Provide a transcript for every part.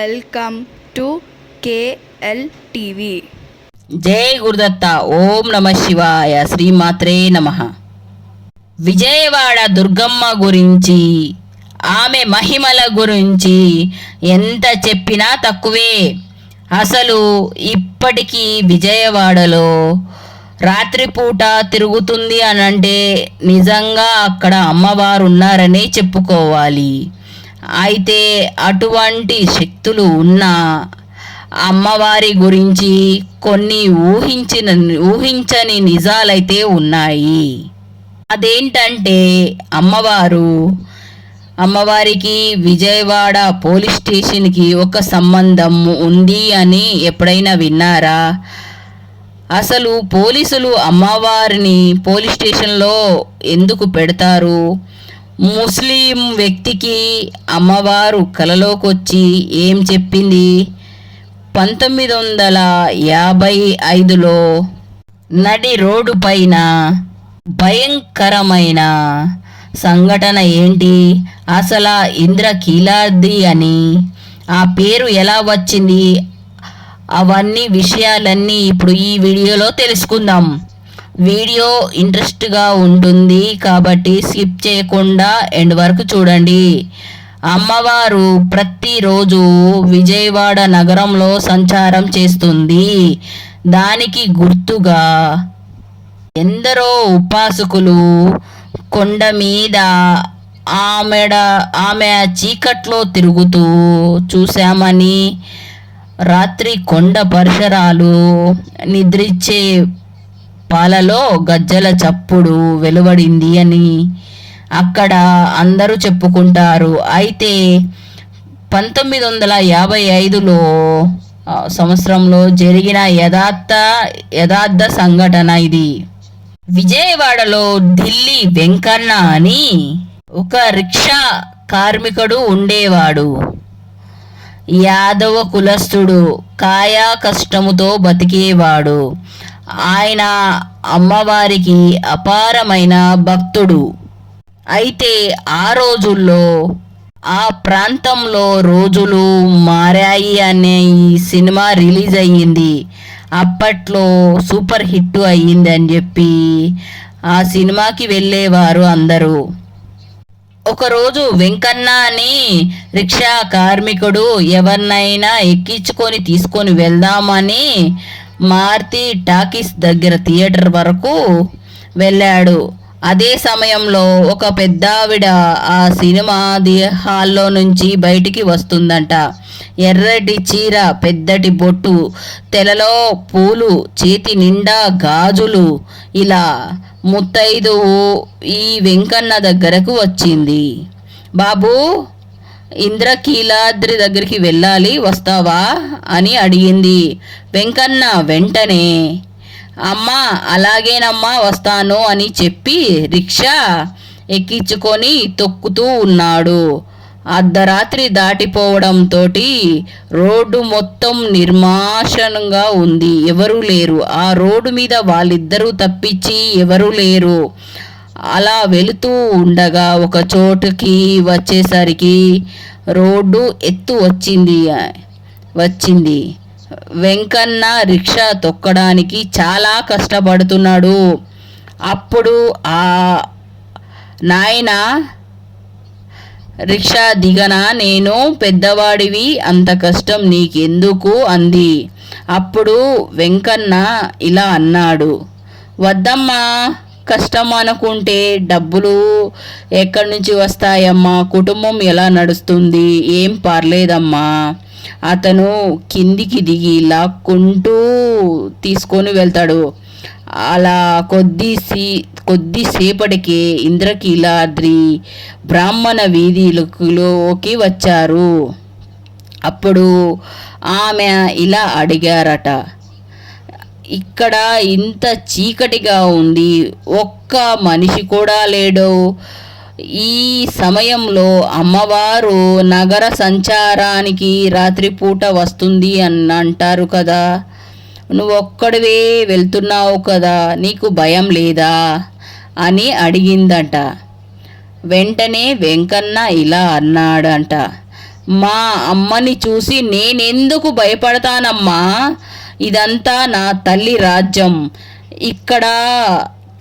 Welcome to KL TV. జై గురుదత్త. ఓం నమ శివాయ. శ్రీమాత్రే నమః. విజయవాడ దుర్గమ్మ గురించి, ఆమె మహిమల గురించి ఎంత చెప్పినా తక్కువే. అసలు ఇప్పటికీ విజయవాడలో రాత్రిపూట తిరుగుతుంది అనంటే నిజంగా అక్కడ అమ్మవారు ఉన్నారని చెప్పుకోవాలి. అయితే అటువంటి శక్తులు ఉన్న అమ్మవారి గురించి కొన్ని ఊహించని నిజాలైతే ఉన్నాయి. అదేంటంటే అమ్మవారికి విజయవాడ పోలీస్ స్టేషన్కి ఒక సంబంధం ఉంది అని ఎప్పుడైనా విన్నారా? అసలు పోలీసులు అమ్మవారిని పోలీస్ స్టేషన్లో ఎందుకు పెడతారు? ముస్లిం వ్యక్తికి అమ్మవారు కలలోకి వచ్చి ఏం చెప్పింది? 1955లో నడి రోడ్డు పైన భయంకరమైన సంఘటన ఏంటి? అసలు ఇంద్రకీలాద్రి అని ఆ పేరు ఎలా వచ్చింది? అవన్నీ విషయాలన్నీ ఇప్పుడు ఈ వీడియోలో తెలుసుకుందాం. వీడియో ఇంట్రెస్ట్గా ఉంటుంది కాబట్టి స్కిప్ చేయకుండా ఎండ్ వరకు చూడండి. అమ్మవారు ప్రతిరోజు విజయవాడ నగరంలో సంచారం చేస్తుంది. దానికి గుర్తుగా ఎందరో ఉపాసకులు కొండ మీద ఆమె చీకట్లో తిరుగుతూ చూశామని, రాత్రి కొండ పరిసరాలు నిద్రించే పాలలో గజ్జల చప్పుడు వెలువడింది అని అక్కడ అందరూ చెప్పుకుంటారు. అయితే 1955లో సంవత్సరంలో జరిగిన యథార్థ సంఘటన ఇది. విజయవాడలో ఢిల్లీ వెంకన్న అని ఒక రిక్షా కార్మికుడు ఉండేవాడు. యాదవ కులస్థుడు, కాయా కష్టముతో బతికేవాడు. ఆయన అమ్మవారికి అపారమైన భక్తుడు. అయితే ఆ రోజుల్లో ఆ ప్రాంతంలో రోజులు మారాయి అనే ఈ సినిమా రిలీజ్ అయ్యింది. అప్పట్లో సూపర్ హిట్ అయ్యిందని చెప్పి ఆ సినిమాకి వెళ్ళేవారు అందరూ. ఒకరోజు వెంకన్న అని రిక్షా కార్మికుడు ఎవరినైనా ఎక్కించుకొని తీసుకొని వెళ్దామని మారుతి టాకీస్ దగ్గర థియేటర్ వరకు వెళ్ళాడు. అదే సమయంలో ఒక పెద్దావిడ ఆ సినిమా హాల్లో నుంచి బయటికి వస్తుందంట. ఎర్రటి చీర, పెద్దటి బొట్టు, తెలలో పూలు, చేతి నిండా గాజులు, ఇలా ముత్తైదువు ఈ వెంకన్న దగ్గరకు వచ్చింది. బాబూ, ఇంద్రకీలాద్రి దగ్గరికి వెళ్ళాలి, వస్తావా అని అడిగింది. వెంకన్న వెంటనే అమ్మా అలాగేనమ్మా వస్తాను అని చెప్పి రిక్షా ఎక్కించుకొని తొక్కుతూ ఉన్నాడు. అర్ధరాత్రి దాటిపోవడంతో రోడ్డు మొత్తం నిర్మానుష్యంగా ఉంది. ఎవరూ లేరు ఆ రోడ్డు మీద. వాళ్ళిద్దరూ తప్పించి ఎవరూ లేరు. అలా వెళుతూ ఉండగా ఒక చోటుకి వచ్చేసరికి రోడ్డు ఎత్తు వచ్చింది. వెంకన్న రిక్షా తొక్కడానికి చాలా కష్టపడుతున్నాడు. అప్పుడు ఆ నాయనా, రిక్షా దిగనా, నేను పెద్దవాడివి, అంత కష్టం నీకెందుకు అంది. అప్పుడు వెంకన్న ఇలా అన్నాడు, వద్దమ్మా, కష్టం అనుకుంటే డబ్బులు ఎక్కడి నుంచి వస్తాయమ్మా, కుటుంబం ఎలా నడుస్తుంది, ఏం పర్లేదమ్మా. అతను కిందికి దిగి లాక్కుంటూ తీసుకొని వెళ్తాడు. అలా కొద్దిసేపటికే ఇంద్రకీలాద్రి బ్రాహ్మణ వీధిలోకి వచ్చారు. అప్పుడు ఆమె ఇలా అడిగారట, ఇక్కడ ఇంత చీకటిగా ఉంది, ఒక్క మనిషి కూడా లేడు. ఈ సమయంలో అమ్మవారు నగర సంచారానికి రాత్రిపూట వస్తుంది అని అంటారు కదా, నువ్వు ఒక్కడివే వెళ్తున్నావు కదా, నీకు భయం లేదా అని అడిగిందంట. వెంటనే వెంకన్న ఇలా అన్నాడంట, మా అమ్మని చూసి నేనెందుకు భయపడతానమ్మా? ఇదంతా నా తల్లి రాజ్యం. ఇక్కడ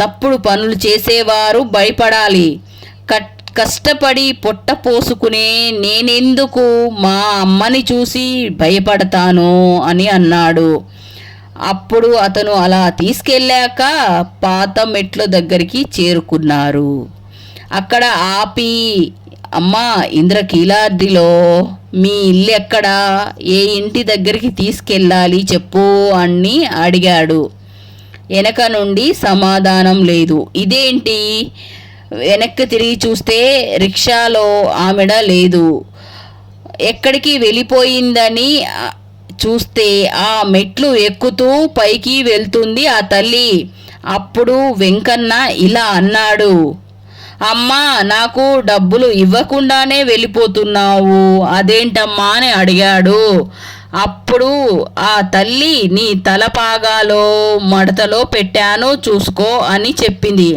తప్పుడు పనులు చేసేవారు భయపడాలి. కష్టపడి పొట్ట పోసుకునే నేనెందుకు మా అమ్మని చూసి భయపడతాను అని అన్నాడు. అప్పుడు అతను అలా తీసుకెళ్ళాక పాత మెట్ల దగ్గరికి చేరుకున్నారు. అక్కడ ఆపి, అమ్మా ఇంద్రకీలాద్రిలో మీ ఇల్లు ఎక్కడా? ఏ ఇంటి దగ్గరికి తీసుకెళ్ళాలి చెప్పు అని అడిగాడు. వెనక నుండి సమాధానం లేదు. ఇదేంటి? వెనక్కి తిరిగి చూస్తే రిక్షాలో ఆమెడ లేదు. ఎక్కడికి వెళ్ళిపోయిందని చూస్తే ఆ మెట్లు ఎక్కుతూ పైకి వెళ్తుంది ఆ తల్లి. అప్పుడు వెంకన్న ఇలా అన్నాడు, అమ్మా నాకు డబ్బులు ఇవ్వకుండానే వెళ్ళిపోతున్నావు అదేంటమ్మా అని అడిగాడు. అప్పుడు ఆ తల్లి, నీ తలపాగాలో మడతలో పెట్టాను చూసుకో అని చెప్పింది.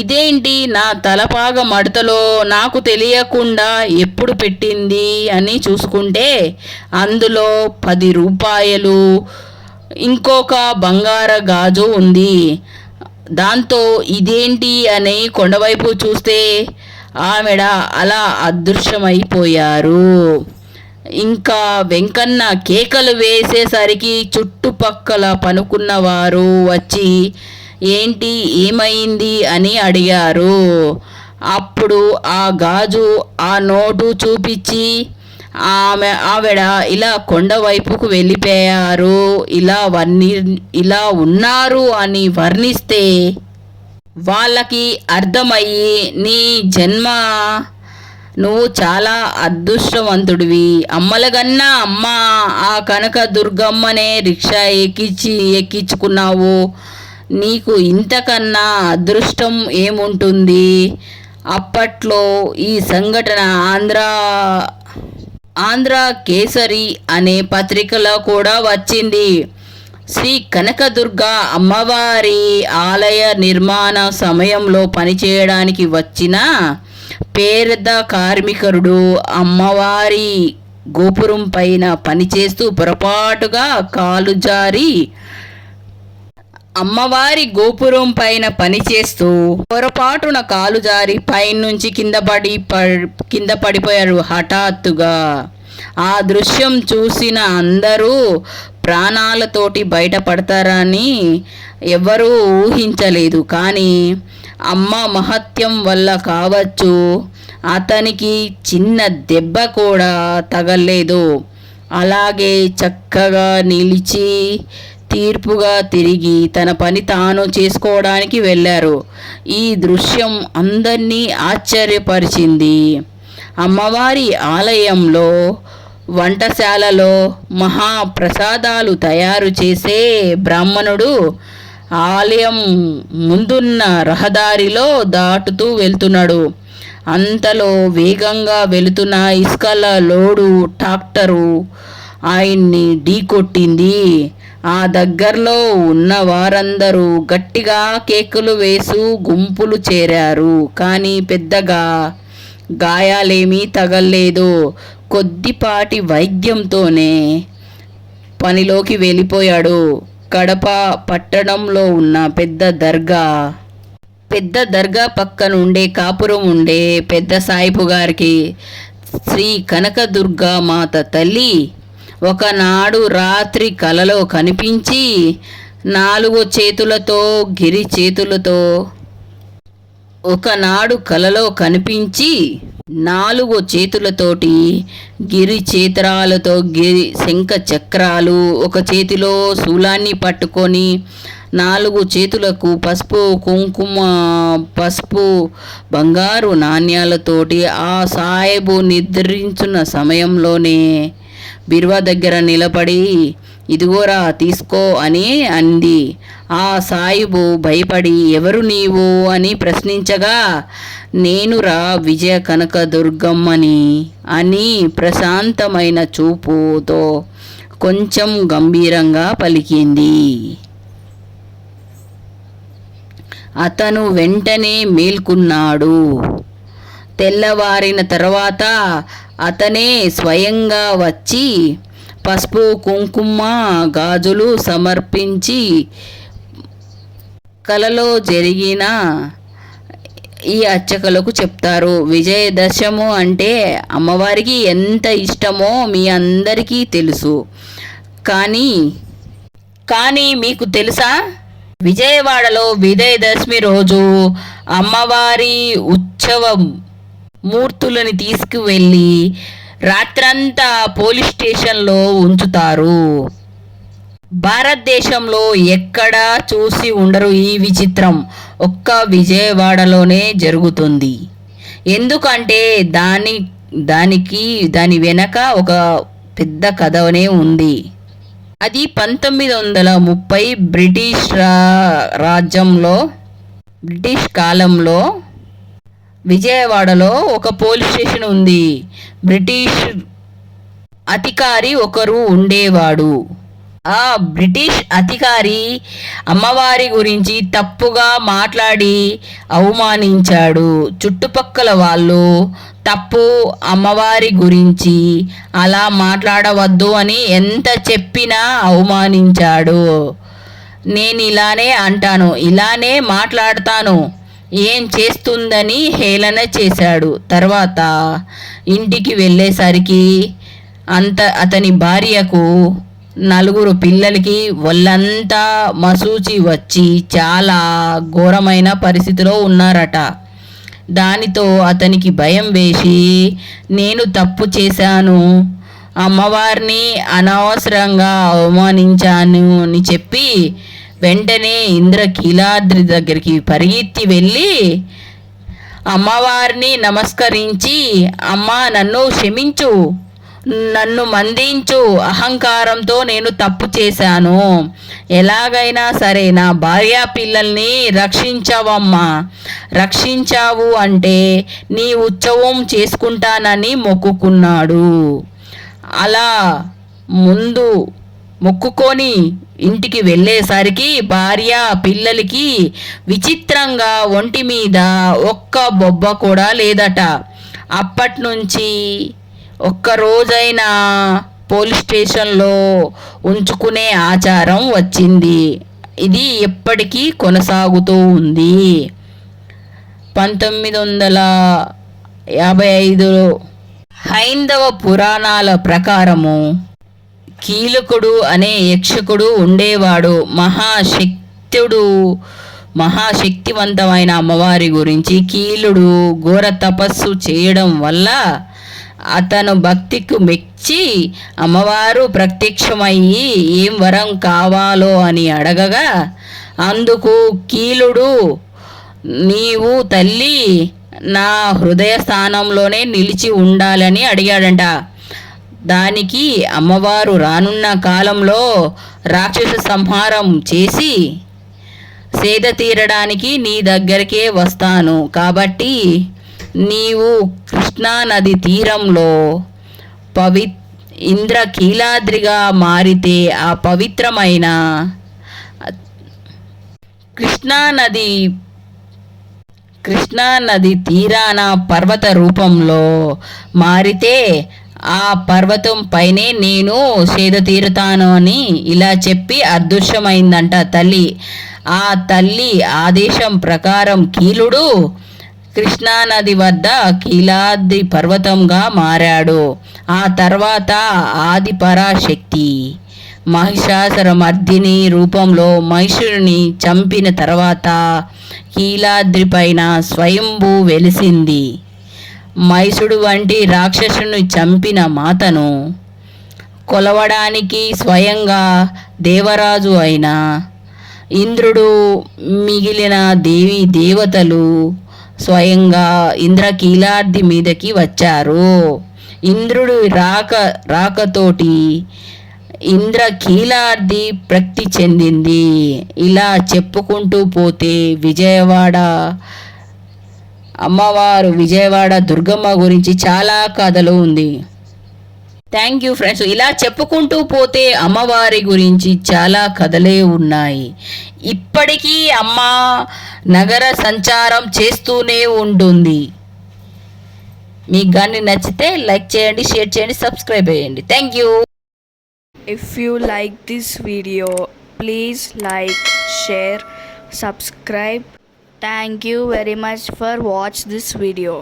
ఇదేంటి నా తలపాగ మడతలో నాకు తెలియకుండా ఎప్పుడు పెట్టింది అని చూసుకుంటే అందులో 10 రూపాయలు ఇంకొక బంగారు గాజు ఉంది. దాంతో ఇదేంటి అని కొండవైపు చూస్తే ఆమెడ అలా అదృశ్యమైపోయారు. ఇంకా వెంకన్న కేకలు వేసేసరికి చుట్టుపక్కల పనుకున్నవారు వచ్చి ఏంటి ఏమైంది అని అడిగారు. అప్పుడు ఆ గాజు ఆ నోటు చూపించి ఆవిడ ఇలా కొండవైపుకు వెళ్ళిపోయారు, ఇలా ఉన్నారు అని వర్ణిస్తే వాళ్ళకి అర్థమయ్యి, నీ జన్మ నువ్వు చాలా అదృష్టవంతుడివి అమ్మలగన్నా అమ్మ, ఆ కనక దుర్గమ్మనే రిక్షా ఎక్కించుకున్నావు, నీకు ఇంతకన్నా అదృష్టం ఏముంటుంది? అప్పట్లో ఈ సంఘటన ఆంధ్ర కేసరి అనే పత్రికలో కూడా వచ్చింది. శ్రీ కనకదుర్గ అమ్మవారి ఆలయ నిర్మాణ సమయంలో పనిచేయడానికి వచ్చిన పేద కార్మికుడు అమ్మవారి గోపురం పైన పనిచేస్తూ పొరపాటుగా కాలు జారి అమ్మవారి గోపురం పైన పనిచేస్తూ పొరపాటున కాలు జారి పైనుంచి కింద పడిపోయారు హఠాత్తుగా. ఆ దృశ్యం చూసిన అందరూ ప్రాణాలతోటి బయటపడతారని ఎవరూ ఊహించలేదు. కానీ అమ్మ మహత్యం వల్ల కావచ్చు, అతనికి చిన్న దెబ్బ కూడా తగలేదు. అలాగే చక్కగా నిలిచి తీర్పుగా తిరిగి తన పని తాను చేసుకోవడానికి వెళ్ళారు. ఈ దృశ్యం అందరినీ ఆశ్చర్యపరిచింది. అమ్మవారి ఆలయంలో వంటశాలలో మహాప్రసాదాలు తయారు చేసే బ్రాహ్మణుడు ఆలయం ముందున్న రహదారిలో దాటుతూ వెళ్తున్నాడు. అంతలో వేగంగా వెళుతున్న ఇసుకల లోడు ట్రాక్టరు ఆయన్ని ఢీకొట్టింది. ఆ దగ్గరలో ఉన్న వారందరూ గట్టిగా కేకలు వేసు గుంపులు చేరారు. కానీ పెద్దగా గాయాలేమీ తగల్లేదు. కొద్దిపాటి వైద్యంతోనే పనిలోకి వెళ్ళిపోయాడు. కడప పట్టణంలో ఉన్న పెద్ద దర్గా పక్కనుండే కాపురం ఉండే పెద్ద సాయిబు గారికి శ్రీ కనకదుర్గా మాత తల్లి ఒకనాడు రాత్రి కలలో కనిపించి 4 చేతులతో గిరి చేతులతో ఒకనాడు కలలో కనిపించి 4 చేతులతోటి గిరి చేతురాలతో గిరి శంఖ చక్రాలు, ఒక చేతిలో శూలాన్ని పట్టుకొని 4 చేతులకు పసుపు కుంకుమ పసుపు బంగారు నాణ్యాలతోటి ఆ సాయిబు నిద్రించున్న సమయంలోనే బిరువా దగ్గర నిలబడి ఇదిగోరా తీసుకో అని అంది. ఆ సాయిబు భయపడి ఎవరు నీవు అని ప్రశ్నించగా నేనురా విజయ కనక దుర్గమ్మని అని ప్రశాంతమైన చూపుతో కొంచెం గంభీరంగా పలికింది. అతను వెంటనే మేల్కున్నాడు. తెల్లవారిన తర్వాత అతనే స్వయంగా వచ్చి పసుపు కుంకుమ గాజులు సమర్పించి కలలో జరిగిన ఈ అర్చకులకు చెప్తారు. విజయదశమి అంటే అమ్మవారికి ఎంత ఇష్టమో మీ అందరికీ తెలుసు. కానీ మీకు తెలుసా, విజయవాడలో విజయదశమి రోజు అమ్మవారి ఉత్సవ మూర్తులని తీసుకువెళ్ళి రాత్రంతా పోలీస్ స్టేషన్లో ఉంచుతారు. భారతదేశంలో ఎక్కడా చూసి ఉండరు ఈ విచిత్రం. ఒక్క విజయవాడలోనే జరుగుతుంది. ఎందుకంటే దాని వెనక ఒక పెద్ద కథనే ఉంది. అది 1930 బ్రిటిష్ కాలంలో విజయవాడలో ఒక పోలీస్ స్టేషన్ ఉంది. బ్రిటిష్ అధికారి ఒకరు ఉండేవాడు. ఆ బ్రిటిష్ అధికారి అమ్మవారి గురించి తప్పుగా మాట్లాడి అవమానించాడు. చుట్టుపక్కల వాళ్ళు తప్పు, అమ్మవారి గురించి అలా మాట్లాడవద్దు అని ఎంత చెప్పినా అవమానించాడు. నేను ఇలానే అంటాను, ఇలానే మాట్లాడతాను, ఏం చేస్తుందని హేళన చేశాడు. తర్వాత ఇంటికి వెళ్ళేసరికి అతని భార్యకు 4 పిల్లలకి ఒళ్ళంతా మసూచి వచ్చి చాలా ఘోరమైన పరిస్థితిలో ఉన్నారట. దానితో అతనికి భయం వేసి నేను తప్పు చేశాను, అమ్మవారిని అనవసరంగా అవమానించాను అని చెప్పి వెంటనే ఇంద్రకీలాద్రి దగ్గరికి పరిగెత్తి వెళ్ళి అమ్మవారిని నమస్కరించి, అమ్మా నన్ను క్షమించు, నన్ను మందించు, అహంకారంతో నేను తప్పు చేశాను, ఎలాగైనా సరే నా భార్య పిల్లల్ని రక్షించవమ్మా, రక్షించావు అంటే నీ ఉత్సవం చేసుకుంటానని మొక్కుకున్నాడు. అలా ముందు మొక్కుకొని ఇంటికి వెళ్ళేసరికి భార్య పిల్లలకి విచిత్రంగా ఒంటి మీద ఒక్క బొబ్బ కూడా లేదట. అప్పటి నుంచి ఒక్కరోజైనా పోలీస్ స్టేషన్లో ఉంచుకునే ఆచారం వచ్చింది. ఇది ఎప్పటికీ కొనసాగుతూ ఉంది. 1955 హైందవ పురాణాల ప్రకారము కీలకుడు అనే యక్షకుడు ఉండేవాడు. మహాశక్తివంతమైన అమ్మవారి గురించి కీలుడు ఘోర తపస్సు చేయడం వల్ల అతను భక్తికి మెచ్చి అమ్మవారు ప్రత్యక్షమయ్యి ఏం వరం కావాలో అని అడగగా అందుకు కీలుడు, నీవు తల్లి నా హృదయ స్థానంలోనే నిలిచి ఉండాలని అడిగాడంట. దానికి అమ్మవారు రానున్న కాలంలో రాక్షస సంహారం చేసి సేద తీరడానికి నీ దగ్గరికే వస్తాను, కాబట్టి నీవు కృష్ణా నది తీరంలో ఇంద్రకీలాద్రిగా మారితే ఆ పవిత్రమైన కృష్ణా నది తీరాన పర్వత రూపంలో మారితే ఆ పర్వతం పైనే నేను సేద తీరుతాను అని ఇలా చెప్పి అదృశ్యమైందంట తల్లి. ఆ తల్లి ఆదేశం ప్రకారం కీలుడు కృష్ణానది వద్ద కీలాద్రి పర్వతంగా మారాడు. ఆ తర్వాత ఆదిపరాశక్తి మహిషాసుర మర్దిని రూపంలో మహిషుడిని చంపిన తర్వాత కీలాద్రి పైన స్వయంభూ వెలిసింది. మహిషుడు వంటి రాక్షసుని చంపిన మాతను కొలవడానికి స్వయంగా దేవరాజు అయిన ఇంద్రుడు మిగిలిన దేవతలు స్వయంగా ఇంద్రకీలాద్రి మీదకి వచ్చారు. ఇంద్రుడు రాకతోటి ఇంద్రకీలాద్రి ప్రఖ్యాతి చెందింది. ఇలా చెప్పుకుంటూ పోతే విజయవాడ దుర్గమ్మ గురించి చాలా కథలు ఉంది. Thank you friends. ఇలా చెప్పుకుంటూ పోతే అమ్మవారి గురించి చాలా కథలే ఉన్నాయి. ఇప్పటికీ అమ్మ నగర సంచారం చేస్తూనే ఉంటుంది. మీకు కానీ నచ్చితే లైక్ చేయండి, షేర్ చేయండి, సబ్స్క్రైబ్ చేయండి. Thank you. If you like this video, please like, share, subscribe. Thank you very much for watch this video.